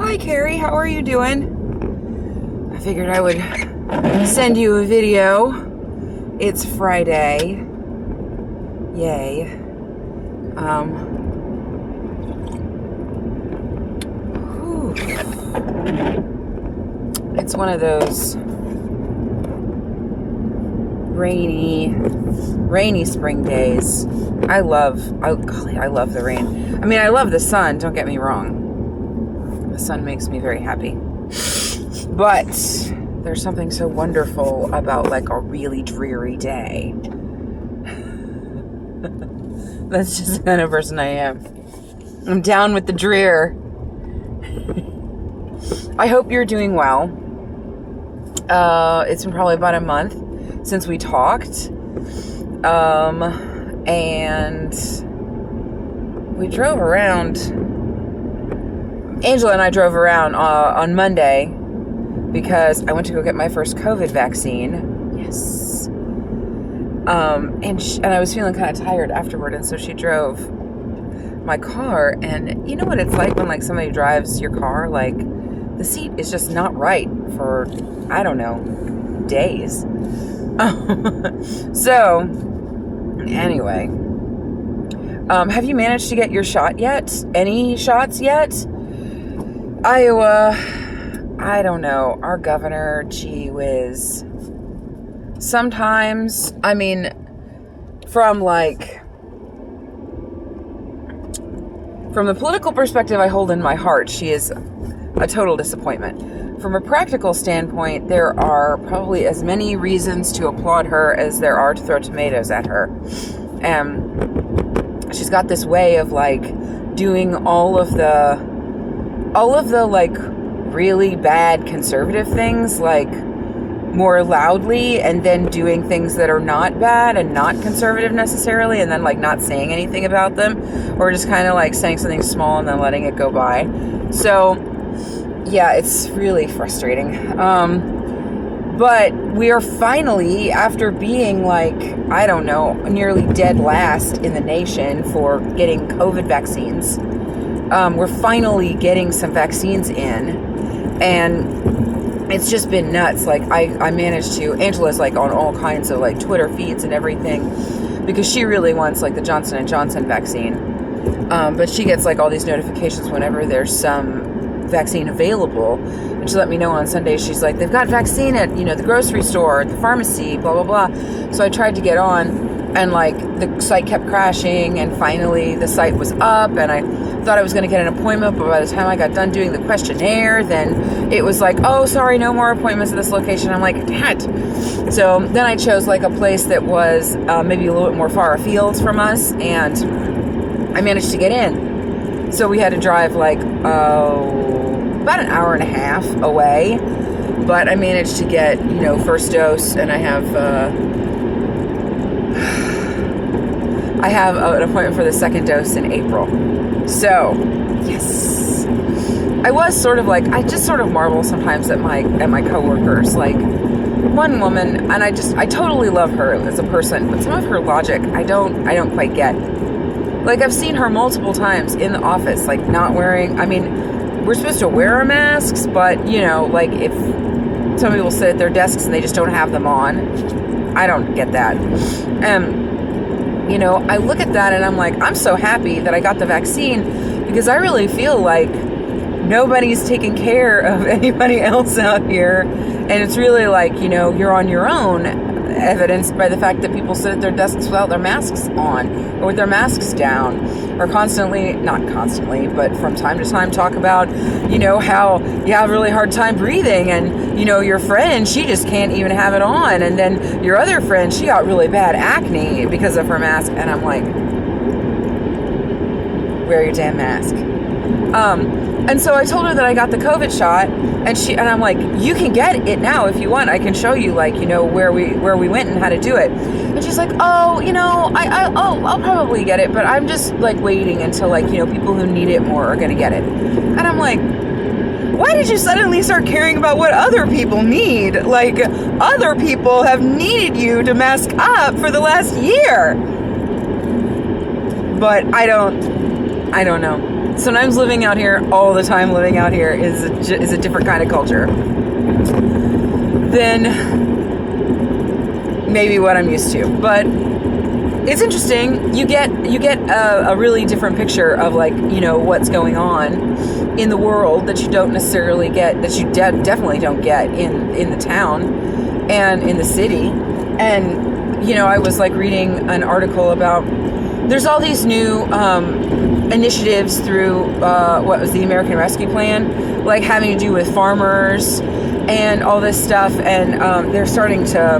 Hi, Carrie. How are you doing? I figured I would send you a video. It's Friday. Yay. It's one of those rainy spring days. I love the rain. I mean, I love the sun, don't get me wrong. The sun makes me very happy. But there's something so wonderful about like a really dreary day. That's just the kind of person I am. I'm down with the drear. I hope you're doing well. It's been probably about a month since we talked. And we drove around. Angela and I drove around on Monday because I went to go get my first COVID vaccine. Yes. And I was feeling kind of tired afterward, and so she drove my car. And you know what it's like when like somebody drives your car, like the seat is just not right for, I don't know, days. So anyway, have you managed to get your shot yet? Any shots yet? Iowa, I don't know. Our governor, gee whiz. Sometimes, I mean, from the political perspective I hold in my heart, she is a total disappointment. From a practical standpoint, there are probably as many reasons to applaud her as there are to throw tomatoes at her. She's got this way of like doing all of the like really bad conservative things like more loudly, and then doing things that are not bad and not conservative necessarily, and then like not saying anything about them, or just kind of like saying something small and then letting it go by. So yeah, it's really frustrating. But we are finally, after being like, I don't know, nearly dead last in the nation for getting COVID vaccines, we're finally getting some vaccines in, and it's just been nuts. Like I managed to, Angela's like on all kinds of like Twitter feeds and everything, because she really wants like the Johnson & Johnson vaccine. But she gets like all these notifications whenever there's some vaccine available, and she let me know on Sunday. She's like, they've got vaccine at, the grocery store, at the pharmacy, blah blah blah. So I tried to get on, and like the site kept crashing, and finally the site was up, and I thought I was going to get an appointment, but by the time I got done doing the questionnaire, then it was like, oh, sorry, no more appointments at this location. I'm like, damn it. So then I chose like a place that was maybe a little bit more far afield from us, and I managed to get in. So we had to drive like about an hour and a half away, but I managed to get first dose, and I have an appointment for the second dose in April. So yes, I was sort of like, I just sort of marvel sometimes at my coworkers. Like one woman, and I totally love her as a person, but some of her logic I don't quite get. Like I've seen her multiple times in the office, like not wearing, I mean, we're supposed to wear our masks, but like if some people sit at their desks and they just don't have them on, I don't get that. I look at that and I'm like, I'm so happy that I got the vaccine, because I really feel like nobody's taking care of anybody else out here. And it's really like, you're on your own, evidenced by the fact that people sit at their desks without their masks on, or with their masks down, or not constantly, but from time to time talk about, how you have a really hard time breathing, and, your friend, she just can't even have it on, and then your other friend, she got really bad acne because of her mask, and I'm like, wear your damn mask. And so I told her that I got the COVID shot, and I'm like, you can get it now if you want. I can show you, like, where we went and how to do it. And she's like, oh, I'll probably get it, but I'm just like waiting until like, people who need it more are going to get it. And I'm like, why did you suddenly start caring about what other people need? Like, other people have needed you to mask up for the last year. But I don't know. sometimes living out here, all the time living out here is a different kind of culture than maybe what I'm used to. But it's interesting. You get a really different picture of, like, you know, what's going on in the world that you don't necessarily get, that you definitely don't get in the town and in the city. And, you know, I was like reading an article about, there's all these new initiatives through what was the American Rescue Plan, like having to do with farmers and all this stuff. And they're starting to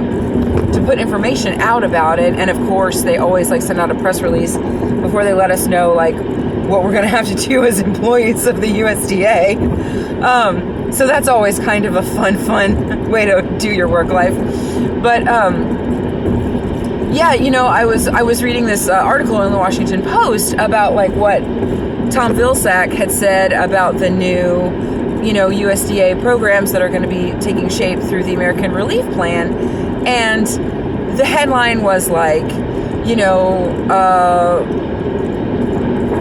put information out about it. And of course, they always like send out a press release before they let us know like what we're going to have to do as employees of the USDA. So that's always kind of a fun way to do your work life. But yeah, you know, I was reading this article in the Washington Post about like what Tom Vilsack had said about the new, you know, USDA programs that are going to be taking shape through the American Relief Plan. And the headline was like, you know,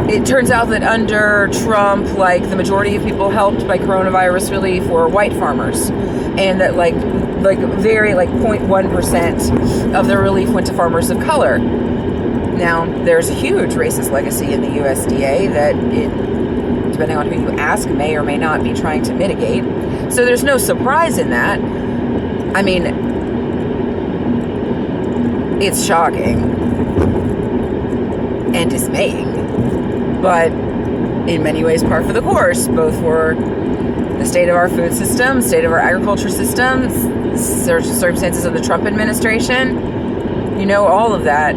it turns out that under Trump, like the majority of people helped by coronavirus relief were white farmers, and that like very like 0.1% of the relief went to farmers of color. Now, there's a huge racist legacy in the USDA that it, depending on who you ask, may or may not be trying to mitigate. So there's no surprise in that. I mean, it's shocking and dismaying, but in many ways par for the course, both for the state of our food system, state of our agriculture system, circumstances of the Trump administration, you know, all of that.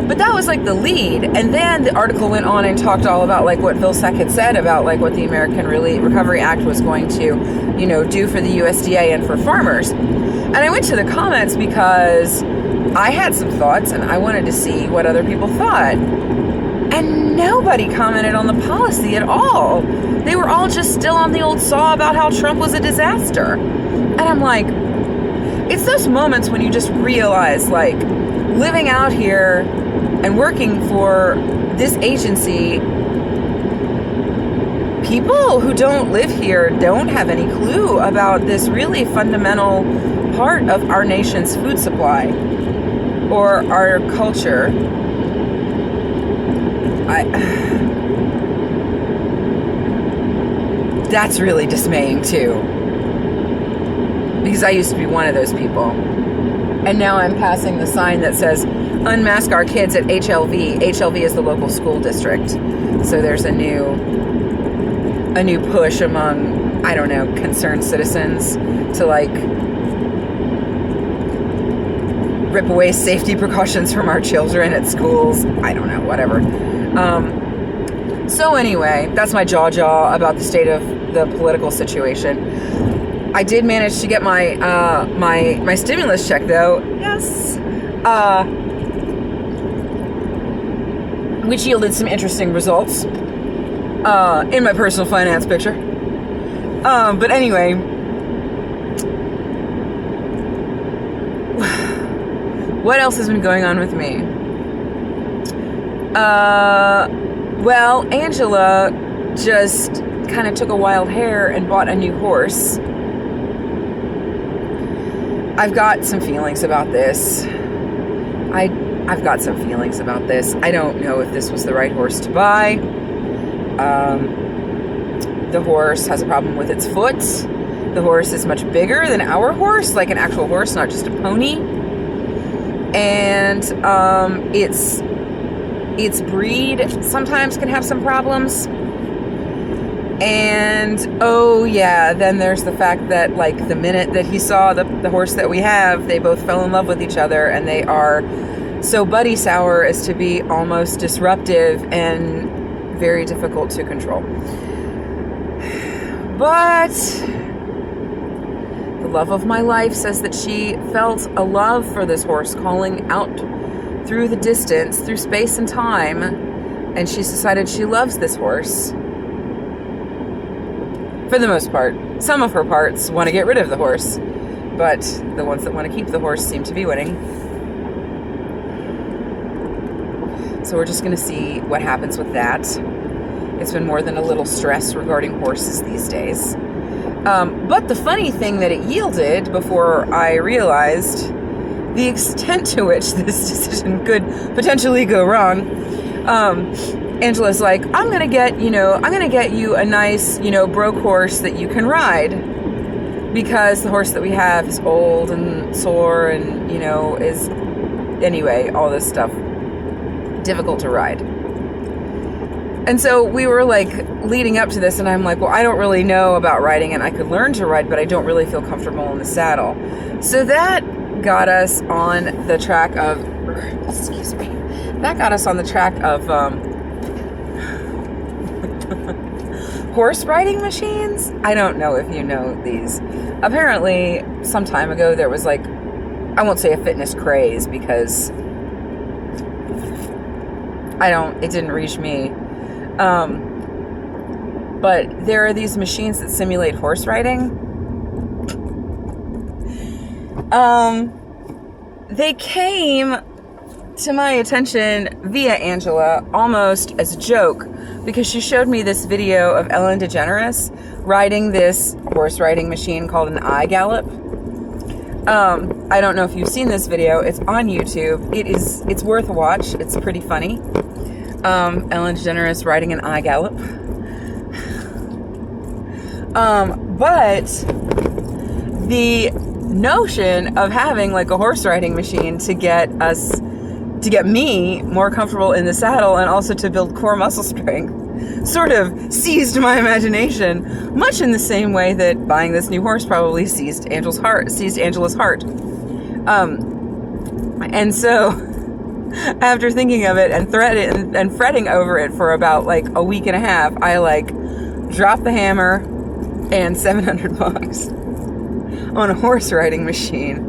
But that was like the lead. And then the article went on and talked all about like what Vilsack had said about like what the American Recovery Act was going to, you know, do for the USDA and for farmers. And I went to the comments because I had some thoughts and I wanted to see what other people thought. And nobody commented on the policy at all. They were all just still on the old saw about how Trump was a disaster. And I'm like, it's those moments when you just realize, like, living out here and working for this agency, people who don't live here don't have any clue about this really fundamental part of our nation's food supply or our culture. That's really dismaying too, because I used to be one of those people, and now I'm passing the sign that says unmask our kids at HLV. HLV is the local school district, so there's a new push among, I don't know, concerned citizens to like rip away safety precautions from our children at schools. I don't know, whatever. So anyway, that's my jaw about the state of the political situation. I did manage to get my my stimulus check though. Yes. Which yielded some interesting results in my personal finance picture. But anyway, what else has been going on with me? Well, Angela just kind of took a wild hair and bought a new horse. I've got some feelings about this. I've got some feelings about this. I don't know if this was the right horse to buy. The horse has a problem with its foot. The horse is much bigger than our horse, like an actual horse, not just a pony. And its breed sometimes can have some problems. And oh yeah, then there's the fact that like the minute that he saw the horse that we have, they both fell in love with each other, and they are so buddy sour as to be almost disruptive and very difficult to control. But the love of my life says that she felt a love for this horse calling out through the distance, through space and time, and she's decided she loves this horse. For the most part. Some of her parts want to get rid of the horse, but the ones that want to keep the horse seem to be winning. So we're just going to see what happens with that. It's been more than a little stress regarding horses these days. But the funny thing that it yielded before I realized the extent to which this decision could potentially go wrong, Angela's like, I'm going to get you a nice, broke horse that you can ride, because the horse that we have is old and sore and, is, anyway, all this stuff, difficult to ride. And so we were like leading up to this, and I'm like, well, I don't really know about riding, and I could learn to ride, but I don't really feel comfortable in the saddle. So that got us on the track of, horse riding machines. I don't know if you know these. Apparently, some time ago, there was like, I won't say a fitness craze, because it didn't reach me. But there are these machines that simulate horse riding. They came to my attention via Angela almost as a joke, because she showed me this video of Ellen DeGeneres riding this horse riding machine called an iGallop. I don't know if you've seen this video. It's on YouTube. It's worth a watch. It's pretty funny. Ellen DeGeneres riding an iGallop. But the notion of having like a horse riding machine to get me more comfortable in the saddle and also to build core muscle strength sort of seized my imagination, much in the same way that buying this new horse probably seized Angela's heart. And so after thinking of it and fretting over it for about like a week and a half, I like dropped the hammer and $700 on a horse riding machine.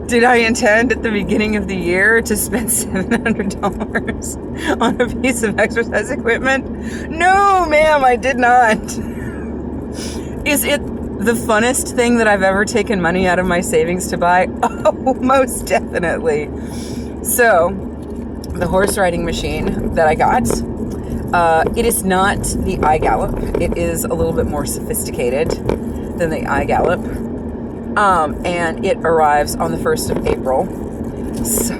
Did I intend at the beginning of the year to spend $700 on a piece of exercise equipment? No, ma'am, I did not. Is it the funnest thing that I've ever taken money out of my savings to buy? Oh, most definitely. So, the horse riding machine that I got, it is not the iGallop. It is a little bit more sophisticated than the iGallop. And it arrives on the 1st of April. So,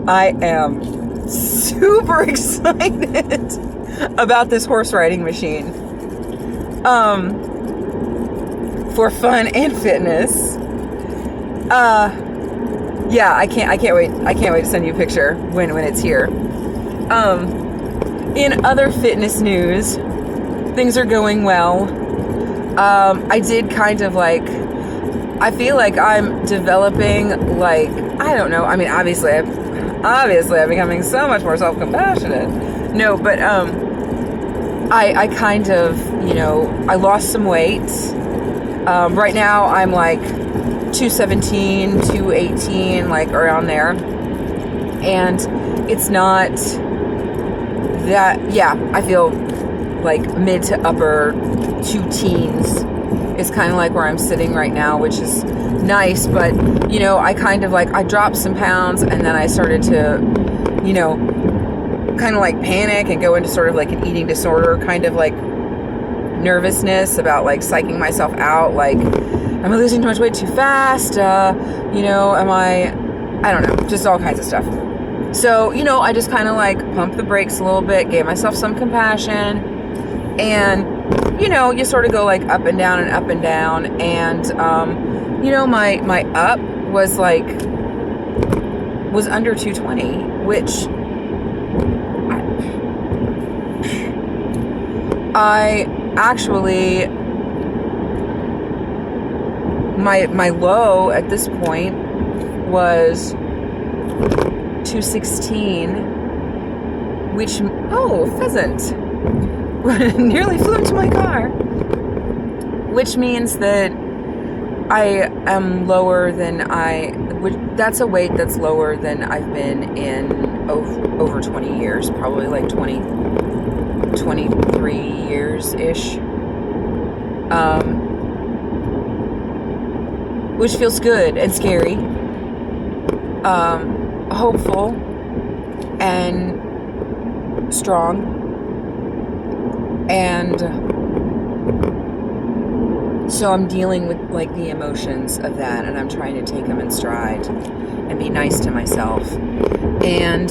I am super excited about this horse riding machine. For fun and fitness. Yeah, I can't wait. I can't wait to send you a picture when it's here. In other fitness news, things are going well. I did kind of like, I feel like I'm developing, like, I don't know. I mean, obviously I'm becoming so much more self-compassionate. No, but, I kind of, I lost some weight. Right now I'm like 217, 218, like around there. And it's not that, yeah, I feel like mid to upper 2 teens is kind of like where I'm sitting right now, which is nice. But, I kind of like, I dropped some pounds and then I started to, kind of like panic and go into sort of like an eating disorder, kind of like nervousness about like psyching myself out. Like, am I losing too much weight too fast? Am I don't know, just all kinds of stuff. So, I just kind of like pumped the brakes a little bit, gave myself some compassion, and, you sort of go like up and down and up and down. And, my up was under 220, which I actually, my low at this point was 216, which, pheasant nearly flew into my car, which means that I am lower than that's a weight that's lower than I've been in over 20 years, probably like 23 years-ish, which feels good and scary, hopeful, and strong. And so I'm dealing with like the emotions of that, and I'm trying to take them in stride and be nice to myself. And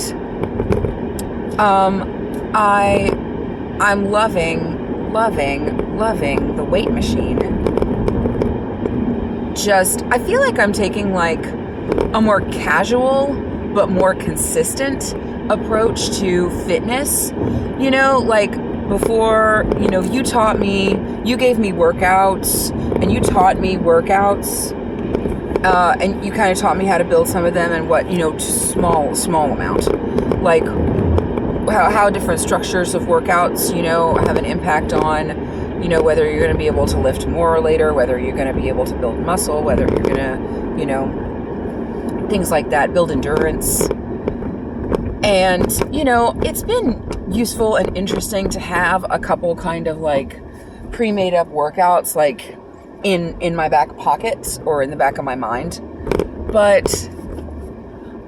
I'm loving the weight machine. I feel like I'm taking like a more casual but more consistent approach to fitness. You know, like before, you know, you gave me workouts, and you taught me workouts, and you kind of taught me how to build some of them, and what, you know, small amount, like how different structures of workouts, you know, have an impact on, you know, whether you're going to be able to lift more later, whether you're going to be able to build muscle, whether you're going to, you know, things like that, build endurance. And, you know, it's been useful and interesting to have a couple kind of like pre-made up workouts like in my back pocket or in the back of my mind. But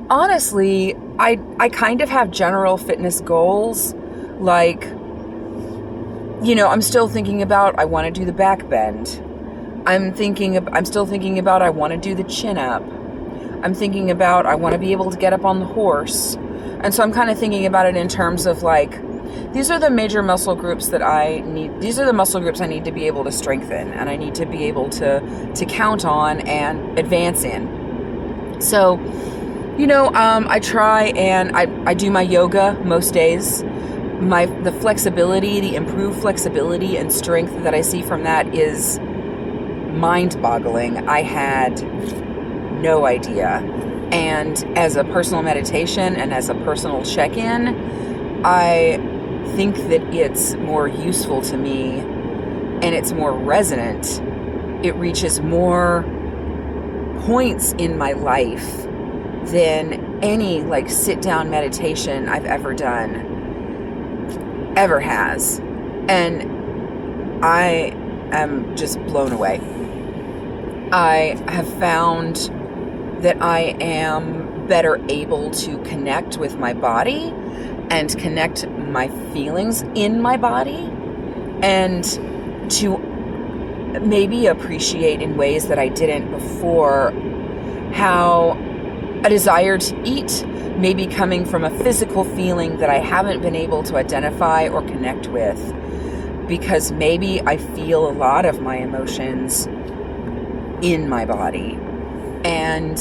honestly, I kind of have general fitness goals. Like, you know, I'm still thinking about, I want to do the back bend. I'm still thinking about, I want to do the chin up. I'm thinking about, I want to be able to get up on the horse. And so I'm kind of thinking about it in terms of like, these are the major muscle groups that these are the muscle groups I need to be able to strengthen, and I need to be able to count on and advance in. So, you know, I try and I do my yoga most days. The flexibility, the improved flexibility and strength that I see from that is mind-boggling. I had no idea. And as a personal meditation and as a personal check-in, I think that it's more useful to me and it's more resonant. It reaches more points in my life than any like sit-down meditation I've ever has. And I am just blown away. I have found that I am better able to connect with my body and connect my feelings in my body, and to maybe appreciate in ways that I didn't before how a desire to eat may be coming from a physical feeling that I haven't been able to identify or connect with, because maybe I feel a lot of my emotions in my body. And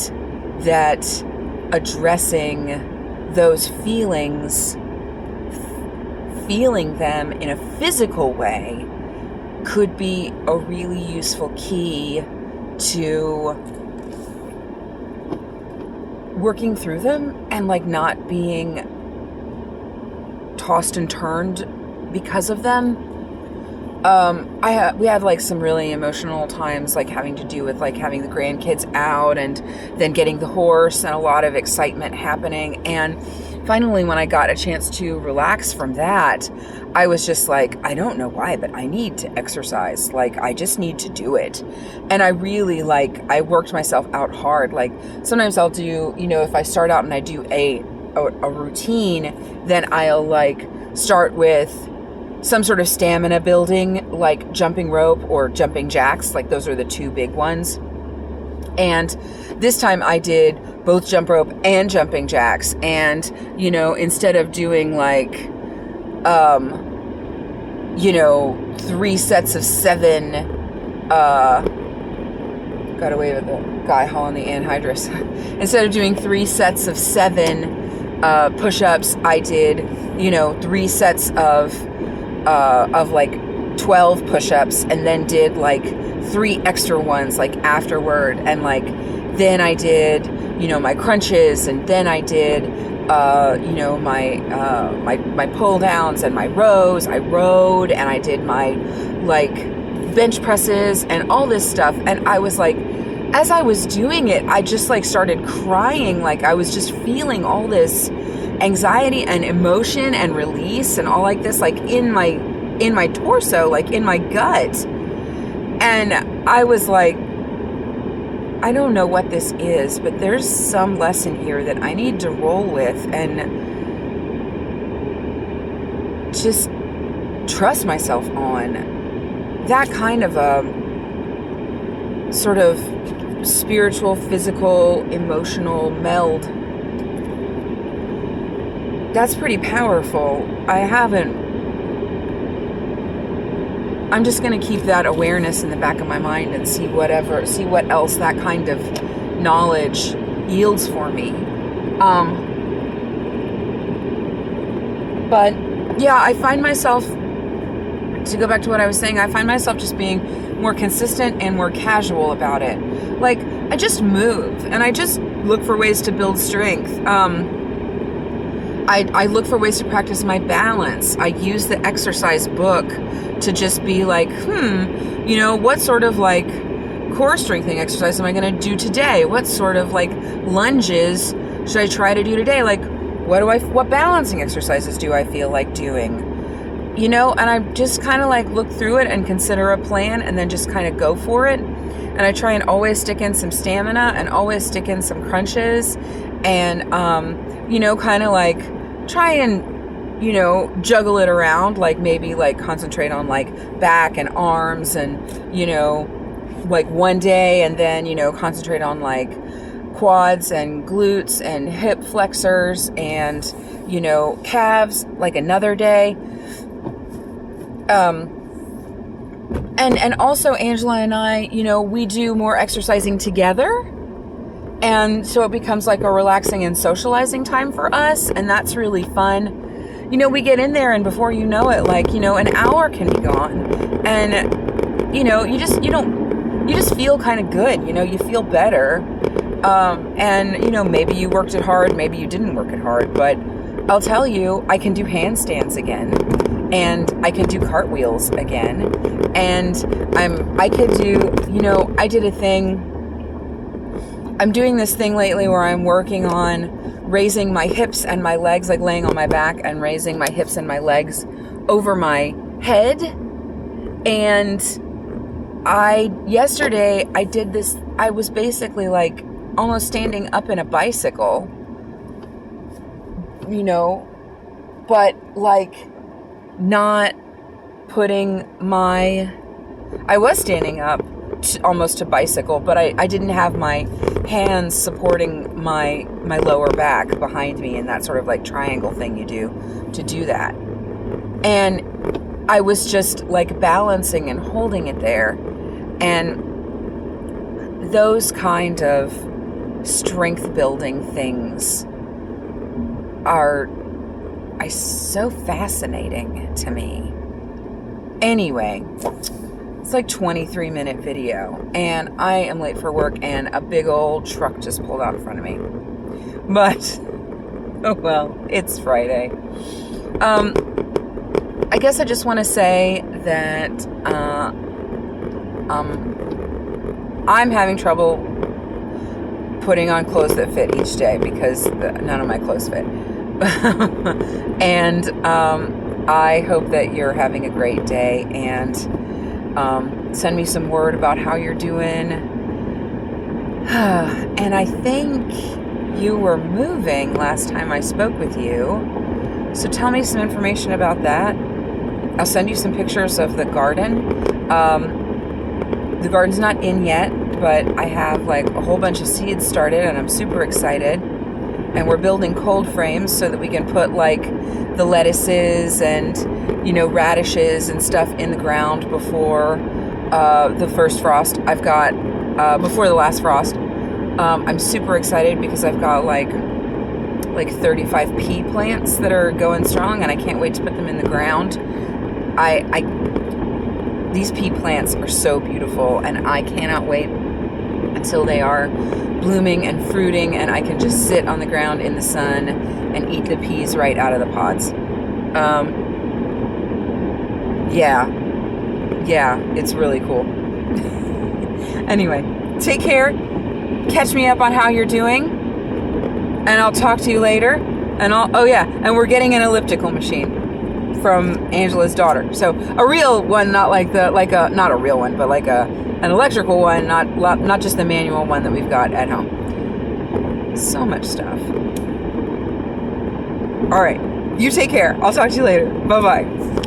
that addressing those feelings, feeling them in a physical way, could be a really useful key to working through them and like not being tossed and turned because of them. We had like some really emotional times, like having to do with like having the grandkids out and then getting the horse and a lot of excitement happening. And finally, when I got a chance to relax from that, I was just like, I don't know why, but I need to exercise. Like, I just need to do it. And I really I worked myself out hard. Like sometimes I'll do, you know, if I start out and I do a routine, then I'll like start with some sort of stamina building, like jumping rope or jumping jacks. Like those are the two big ones. And this time I did both jump rope and jumping jacks. And, you know, instead of doing like, you know, 3 sets of 7, got away with the guy hauling the anhydrous. Instead of doing 3 sets of 7 push-ups, I did, you know, 3 sets of like 12 push-ups, and then did like 3 extra ones like afterward, and like then I did, you know, my crunches, and then I did you know, my pull downs and my rows. I rowed, and I did my like bench presses and all this stuff. And I was like, as I was doing it, I just like started crying. Like I was just feeling all this anxiety and emotion and release and all like this, like in my torso, like in my gut. And I was like, I don't know what this is, but there's some lesson here that I need to roll with. And just trust myself on. That kind of a sort of spiritual, physical, emotional meld. That's pretty powerful. I'm just going to keep that awareness in the back of my mind and see what else that kind of knowledge yields for me. But yeah, I find myself, to go back to what I was saying, I find myself just being more consistent and more casual about it. Like, I just move and I just look for ways to build strength. I look for ways to practice my balance. I use the exercise book to just be like, what sort of like core strengthening exercise am I going to do today? What sort of like lunges should I try to do today? Like, what balancing exercises do I feel like doing? And I just kind of like look through it and consider a plan and then just kind of go for it. And I try and always stick in some stamina and always stick in some crunches and, kind of like try and, juggle it around, like maybe like concentrate on like back and arms and, like one day and then, concentrate on like quads and glutes and hip flexors and, calves like another day. And also Angela and I, we do more exercising together. And so it becomes like a relaxing and socializing time for us. And that's really fun. We get in there and before you know it, like, an hour can be gone. And, you just feel kind of good. You feel better. And, maybe you worked it hard. Maybe you didn't work it hard. But I'll tell you, I can do handstands again. And I can do cartwheels again. And I'm doing this thing lately where I'm working on raising my hips and my legs, like laying on my back and raising my hips and my legs over my head. And yesterday I did this, I was basically like almost standing up in a bicycle, but like not putting I was standing up almost to bicycle, but I didn't have my hands supporting my lower back behind me in that sort of like triangle thing you do to do that. And I was just like balancing and holding it there. And those kind of strength building things are so fascinating to me. Anyway, it's like 23-minute video and I am late for work and a big old truck just pulled out in front of me. But, oh well, it's Friday. I guess I just want to say that I'm having trouble putting on clothes that fit each day because none of my clothes fit. And I hope that you're having a great day and send me some word about how you're doing. And I think you were moving last time I spoke with you. So tell me some information about that. I'll send you some pictures of the garden. The garden's not in yet, but I have like a whole bunch of seeds started and I'm super excited. And we're building cold frames so that we can put like the lettuces and, radishes and stuff in the ground before the first frost. I've got, before the last frost. I'm super excited because I've got like 35 pea plants that are going strong and I can't wait to put them in the ground. These pea plants are so beautiful and I cannot wait until they are blooming and fruiting and I can just sit on the ground in the sun and eat the peas right out of the pods. Yeah, it's really cool. Anyway, take care. Catch me up on how you're doing and I'll talk to you later. And and we're getting an elliptical machine from Angela's daughter. So a real one, not not a real one, but like an electrical one, not just the manual one that we've got at home. So much stuff. All right. You take care. I'll talk to you later. Bye-bye.